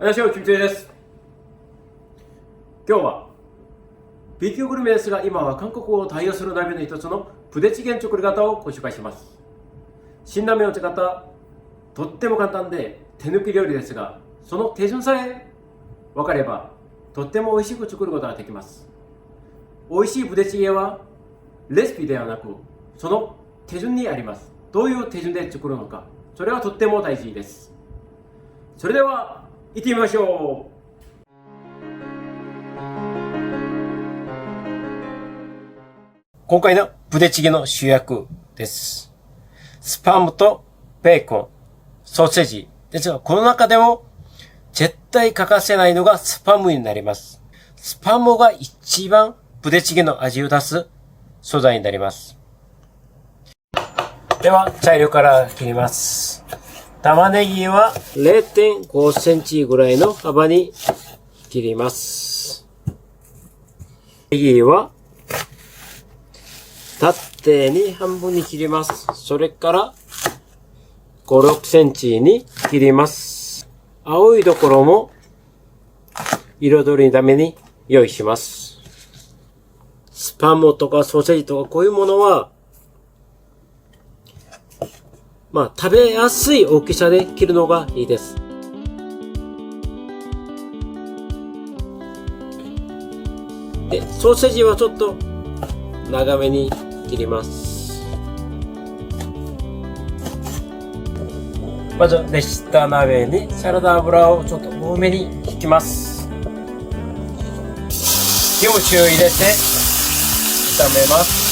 안녕하세요 김태희です。今日は B級グルメですが、今は韓国を代表する鍋の一つのプデチゲン作り方をご紹介します。辛ラーメンを使ったとっても簡単で手抜き料理ですが、その手順さえ分かればとっても美味しく作ることができます。美味しいプデチゲはレシピではなくその手順にあります。どういう手順で作るのか、それはとっても大事です。それでは行ってみましょう。今回のプデチゲの主役です。スパムとベーコン、ソーセージですが、この中でも絶対欠かせないのがスパムになります。スパムが一番プデチゲの味を出す素材になります。では材料から切ります。玉ねぎは 0.5 センチぐらいの幅に切ります。ネギは縦に半分に切ります。それから5、6センチに切ります。青いところも彩りのために用意します。スパムとかソーセージとかこういうものは食べやすい大きさで切るのがいいです。で、ソーセージはちょっと長めに切ります。まず熱した鍋にサラダ油をちょっと多めに引きます。キムチを入れて炒めます。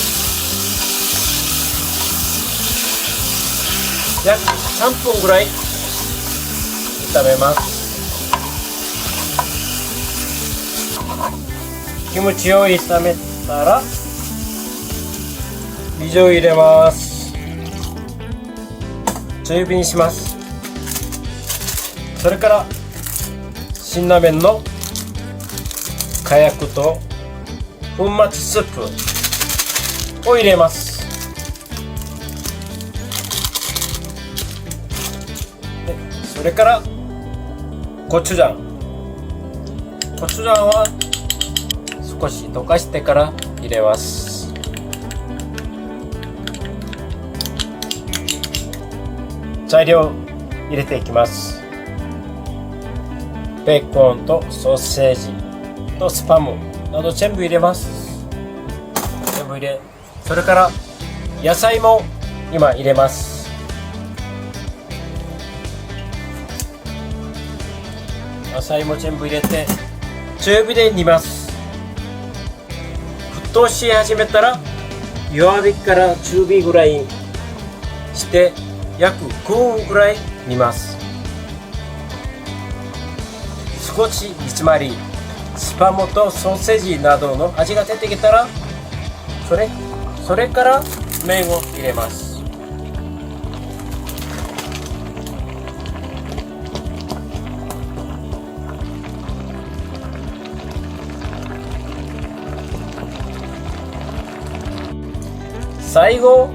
約3分ぐらい炒めます。キムチを炒めたら水を入れます。中火にします。それから辛ラーメンの火薬と粉末スープを入れます。それからコチュジャンは少し溶かしてから入れます。材料入れていきます。ベーコンとソーセージとスパムなど全部入れます。全部入れ、それから野菜も今入れます。野菜も全部入れて中火で煮ます。沸騰し始めたら弱火から中火ぐらいして約9分ぐらい煮ます。少し煮詰まりスパムとソーセージなどの味が出てきたらそれから麺を入れます。最後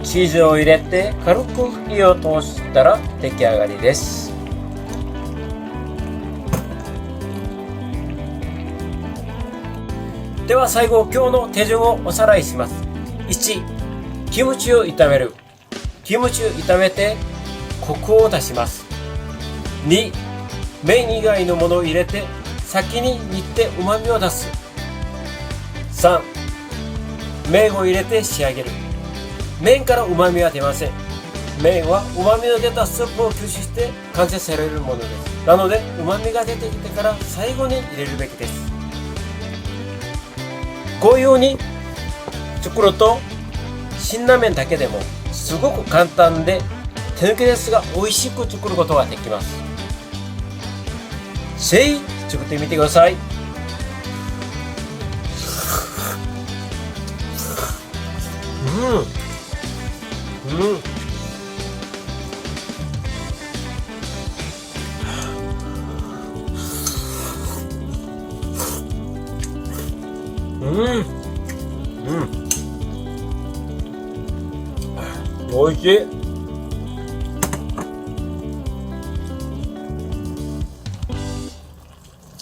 チーズを入れて軽く火を通したら出来上がりです。では最後、今日の手順をおさらいします。1、キムチを炒める。キムチを炒めてコクを出します。2、麺以外のものを入れて先に煮て旨味を出す。3、麺を入れて仕上げる。麺から旨味は出ません。麺は旨味の出たスープを吸収して完成されるものです。なので旨味が出てきてから最後に入れるべきです。こういう風に作ると辛ラーメンだけでもすごく簡単で手抜きですが美味しく作ることができます。ぜひ作ってみてください。おいしい。